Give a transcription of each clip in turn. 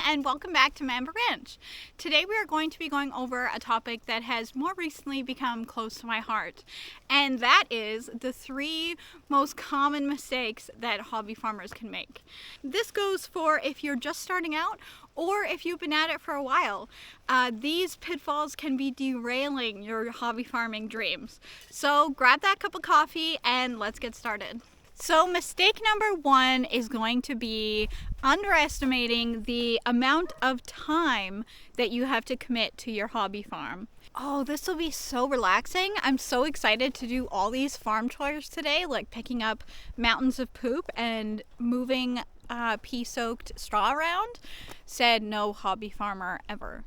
and welcome back to Mamba Ranch. Today we are going to be going over a topic that has more recently become close to my heart, and that is the 3 most common mistakes that hobby farmers can make. This goes for if you're just starting out or if you've been at it for a while. These pitfalls can be derailing your hobby farming dreams. So grab that cup of coffee and let's get started. So mistake number 1 is going to be underestimating the amount of time that you have to commit to your hobby farm. Oh, this will be so relaxing. I'm so excited to do all these farm chores today, like picking up mountains of poop and moving pea-soaked straw around. Said no hobby farmer ever.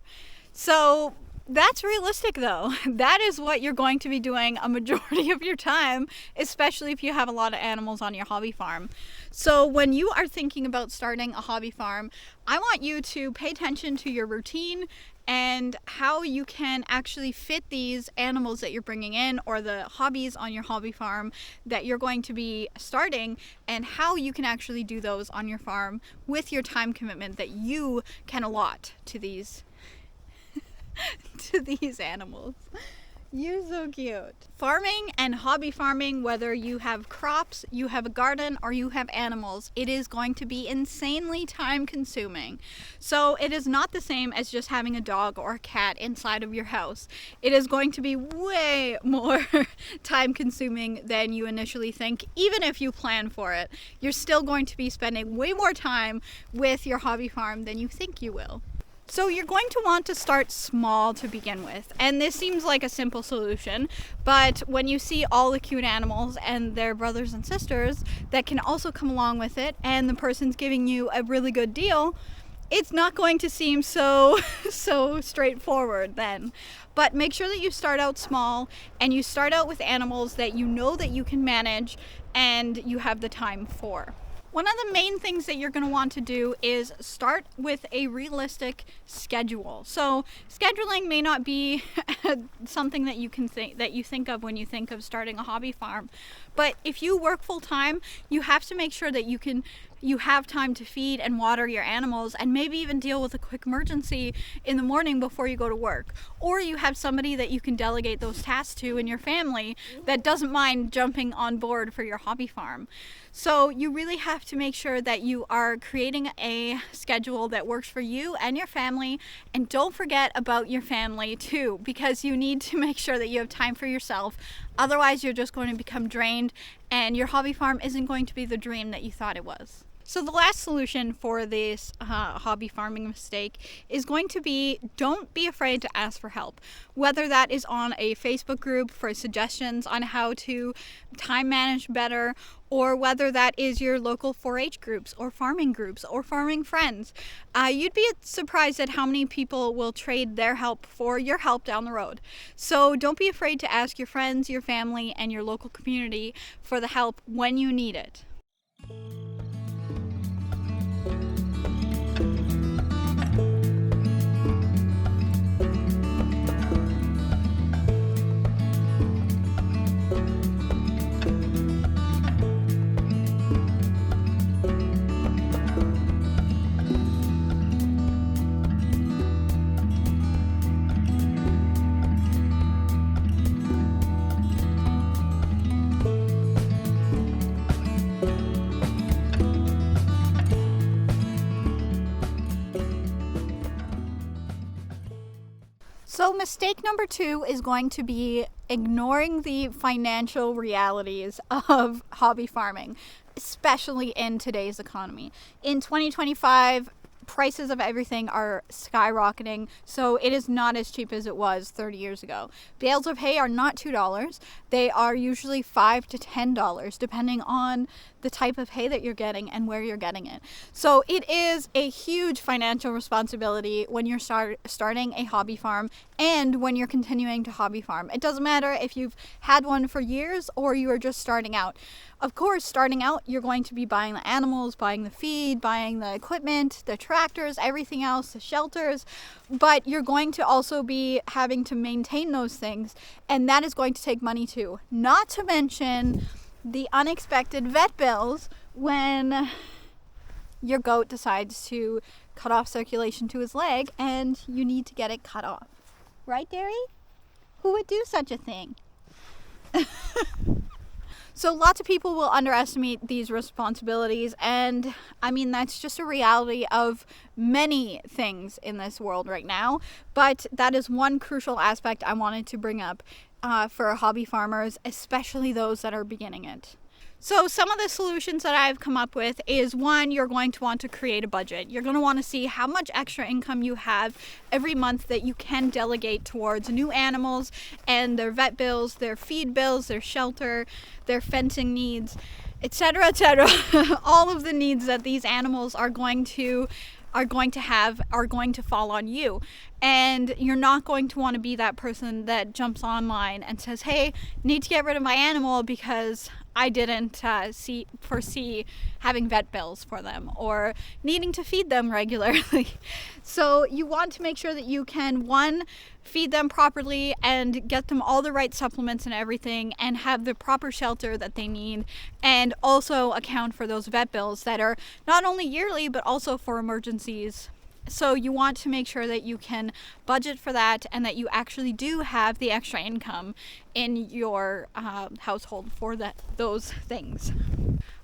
So that's realistic though. That is what you're going to be doing a majority of your time, especially if you have a lot of animals on your hobby farm. So when you are thinking about starting a hobby farm, I want you to pay attention to your routine and how you can actually fit these animals that you're bringing in or the hobbies on your hobby farm that you're going to be starting, and how you can actually do those on your farm with your time commitment that you can allot to these animals. You're so cute. Farming and hobby farming, whether you have crops, you have a garden, or you have animals, it is going to be insanely time consuming. So it is not the same as just having a dog or a cat inside of your house. It is going to be way more time consuming than you initially think. Even if you plan for it, you're still going to be spending way more time with your hobby farm than you think you will. So you're going to want to start small to begin with, and this seems like a simple solution, but when you see all the cute animals and their brothers and sisters that can also come along with it, and the person's giving you a really good deal, it's not going to seem so straightforward then. But make sure that you start out small, and you start out with animals that you know that you can manage and you have the time for. One of the main things that you're going to want to do is start with a realistic schedule. So scheduling may not be something that you think of when you think of starting a hobby farm, but if you work full time, you have to make sure that you have time to feed and water your animals, and maybe even deal with a quick emergency in the morning before you go to work. Or you have somebody that you can delegate those tasks to in your family that doesn't mind jumping on board for your hobby farm. So you really have to make sure that you are creating a schedule that works for you and your family, and don't forget about your family too, because you need to make sure that you have time for yourself. Otherwise, you're just going to become drained, and your hobby farm isn't going to be the dream that you thought it was. So the last solution for this hobby farming mistake is going to be, don't be afraid to ask for help. Whether that is on a Facebook group for suggestions on how to time manage better, or whether that is your local 4-H groups or farming friends. You'd be surprised at how many people will trade their help for your help down the road. So don't be afraid to ask your friends, your family, and your local community for the help when you need it. So mistake number 2 is going to be ignoring the financial realities of hobby farming, especially in today's economy. In 2025, prices of everything are skyrocketing, so it is not as cheap as it was 30 years ago. Bales of hay are not $2. They are usually $5 to $10, depending on the type of hay that you're getting and where you're getting it. So it is a huge financial responsibility when you're starting a hobby farm and when you're continuing to hobby farm. It doesn't matter if you've had one for years or you are just starting out. Of course, starting out, you're going to be buying the animals, buying the feed, buying the equipment, the tractors, everything else, the shelters, but you're going to also be having to maintain those things, and that is going to take money too. Not to mention the unexpected vet bills when your goat decides to cut off circulation to his leg and you need to get it cut off. Right, Derry? Who would do such a thing? So lots of people will underestimate these responsibilities, and I mean, that's just a reality of many things in this world right now, but that is one crucial aspect I wanted to bring up for hobby farmers, especially those that are beginning it. So some of the solutions that I've come up with is, one, you're going to want to create a budget. You're going to want to see how much extra income you have every month that you can delegate towards new animals and their vet bills, their feed bills, their shelter, their fencing needs, etc., etc. All of the needs that these animals are going to have are going to fall on you. And you're not going to want to be that person that jumps online and says, hey, need to get rid of my animal because I didn't foresee having vet bills for them or needing to feed them regularly. So you want to make sure that you can, one, feed them properly and get them all the right supplements and everything and have the proper shelter that they need, and also account for those vet bills that are not only yearly but also for emergencies. So you want to make sure that you can budget for that and that you actually do have the extra income in your household for those things.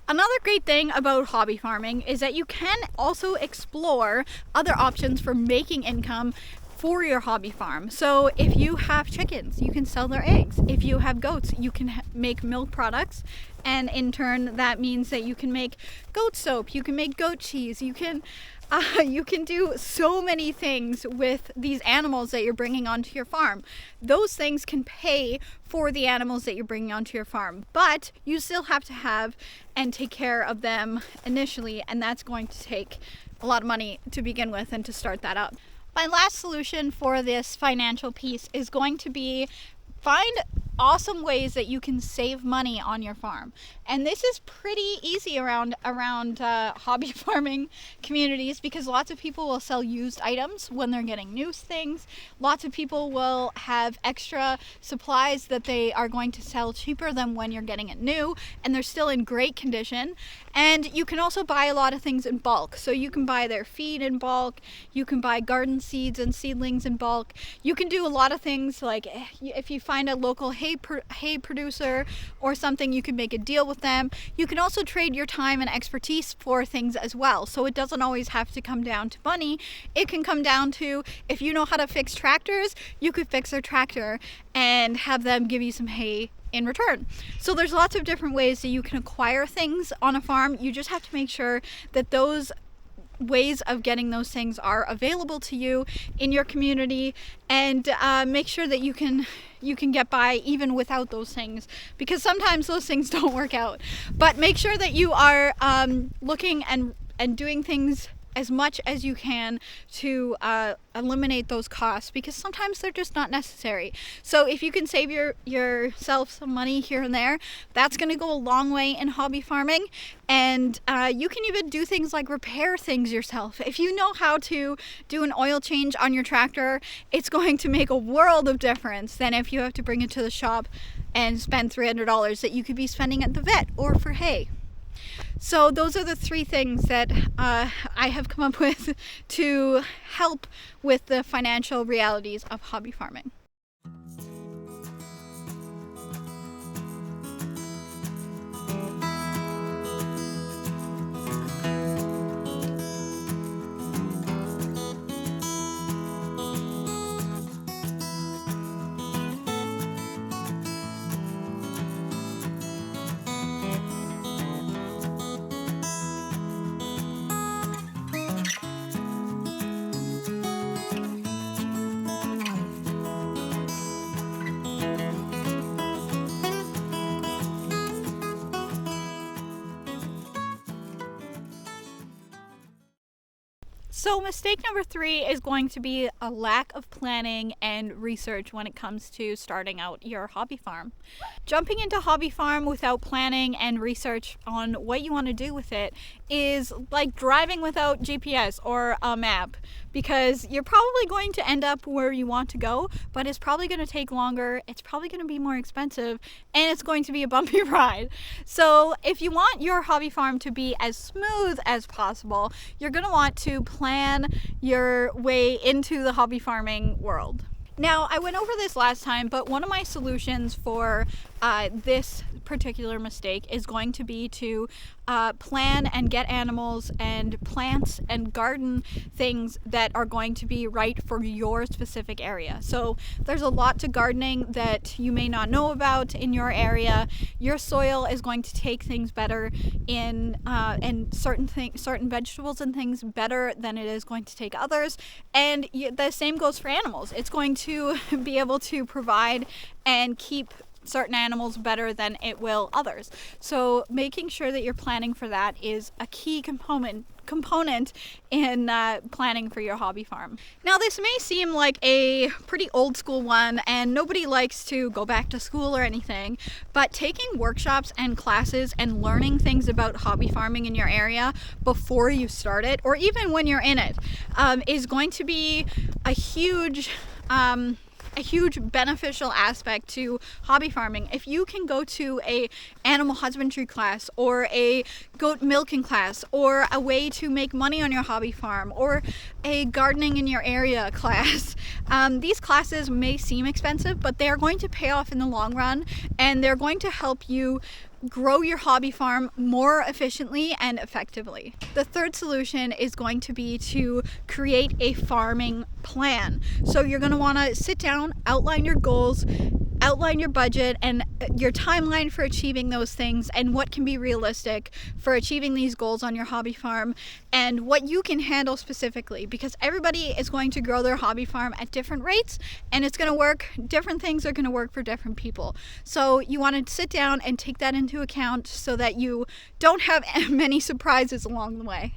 Another great thing about hobby farming is that you can also explore other options for making income for your hobby farm. So if you have chickens, you can sell their eggs. If you have goats, you can make milk products, and in turn that means that you can make goat soap, you can make goat cheese, you can do so many things with these animals that you're bringing onto your farm. Those things can pay for the animals that you're bringing onto your farm, but you still have to have and take care of them initially, and that's going to take a lot of money to begin with and to start that up. My last solution for this financial piece is going to be find awesome ways that you can save money on your farm. And this is pretty easy around hobby farming communities, because lots of people will sell used items when they're getting new things. Lots of people will have extra supplies that they are going to sell cheaper than when you're getting it new, and they're still in great condition. And you can also buy a lot of things in bulk. So you can buy their feed in bulk, you can buy garden seeds and seedlings in bulk. You can do a lot of things, like if you find a local hay producer or something, you can make a deal with them. You can also trade your time and expertise for things as well. So it doesn't always have to come down to money. It can come down to, if you know how to fix tractors, you could fix their tractor and have them give you some hay in return. So there's lots of different ways that you can acquire things on a farm. You just have to make sure that those ways of getting those things are available to you in your community, and make sure that you can get by even without those things, because sometimes those things don't work out. But make sure that you are looking and doing things as much as you can to eliminate those costs, because sometimes they're just not necessary. So if you can save yourself some money here and there, that's going to go a long way in hobby farming. And you can even do things like repair things yourself. If you know how to do an oil change on your tractor, it's going to make a world of difference than if you have to bring it to the shop and spend $300 that you could be spending at the vet or for hay. So those are the three things that I have come up with to help with the financial realities of hobby farming. So mistake number 3 is going to be a lack of planning and research when it comes to starting out your hobby farm. Jumping into hobby farm without planning and research on what you want to do with it is like driving without GPS or a map, because you're probably going to end up where you want to go, but it's probably going to take longer, it's probably going to be more expensive, and it's going to be a bumpy ride. So if you want your hobby farm to be as smooth as possible, you're going to want to plan your way into the hobby farming world. Now, I went over this last time, but one of my solutions for this particular mistake is going to be to plan and get animals and plants and garden things that are going to be right for your specific area. So there's a lot to gardening that you may not know about in your area. Your soil is going to take things better in and certain vegetables and things better than it is going to take others. And the same goes for animals. It's going to be able to provide and keep certain animals better than it will others. So making sure that you're planning for that is a key component in planning for your hobby farm. Now, this may seem like a pretty old school one, and nobody likes to go back to school or anything, but taking workshops and classes and learning things about hobby farming in your area before you start it, or even when you're in it, is going to be a huge beneficial aspect to hobby farming. If you can go to a animal husbandry class or a goat milking class or a way to make money on your hobby farm or a gardening in your area class, these classes may seem expensive, but they are going to pay off in the long run, and they're going to help you grow your hobby farm more efficiently and effectively. The third solution is going to be to create a farming plan. So you're going to want to sit down, outline your goals, outline your budget and your timeline for achieving those things, and what can be realistic for achieving these goals on your hobby farm, and what you can handle specifically, because everybody is going to grow their hobby farm at different rates, and it's going to work, different things are going to work for different people. So you want to sit down and take that into account so that you don't have many surprises along the way.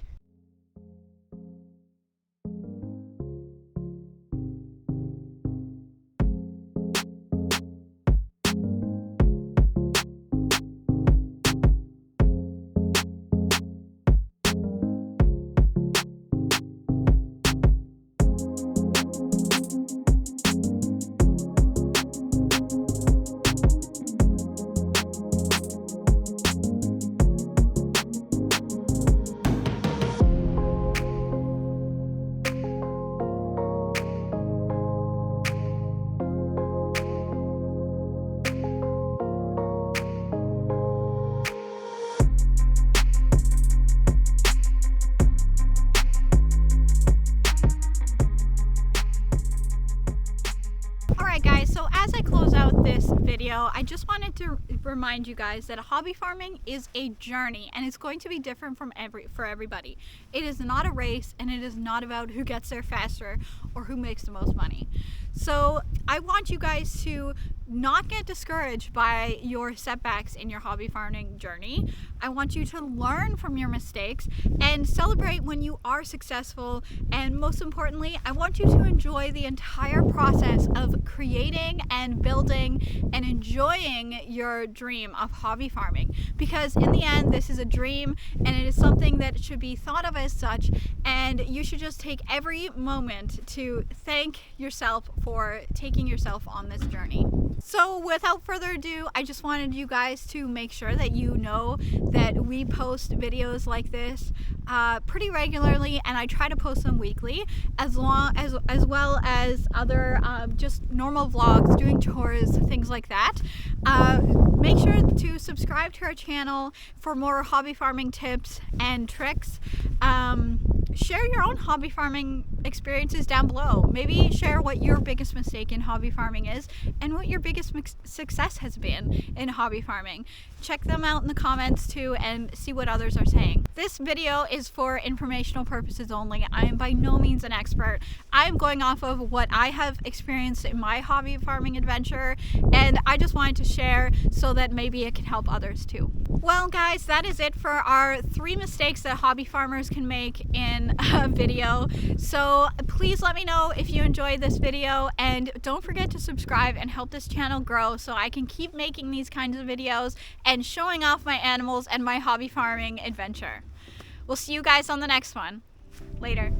Alright guys, so as I close out this video, I just wanted to remind you guys that hobby farming is a journey, and it's going to be different for everybody. It is not a race, and it is not about who gets there faster or who makes the most money. So I want you guys to not get discouraged by your setbacks in your hobby farming journey. I want you to learn from your mistakes and celebrate when you are successful, and most importantly, I want you to enjoy the entire process of creating and building and enjoying your dream of hobby farming, because in the end this is a dream and it is something that should be thought of as such, and you should just take every moment to thank yourself for taking yourself on this journey. So without further ado, I just wanted you guys to make sure that you know that we post videos like this pretty regularly, and I try to post them weekly, as well as other just normal vlogs, doing chores, things like that. Make sure to subscribe to our channel for more hobby farming tips and tricks. Share your own hobby farming experiences down below. Maybe share what your biggest mistake in hobby farming is and what your biggest success has been in hobby farming. Check them out in the comments too and see what others are saying. This video is for informational purposes only. I am by no means an expert. I am going off of what I have experienced in my hobby farming adventure, and I just wanted to share so that maybe it can help others too. Well guys, that is it for our 3 mistakes that hobby farmers can make in fun video. So please let me know if you enjoyed this video, and don't forget to subscribe and help this channel grow so I can keep making these kinds of videos and showing off my animals and my hobby farming adventure. We'll see you guys on the next one. Later.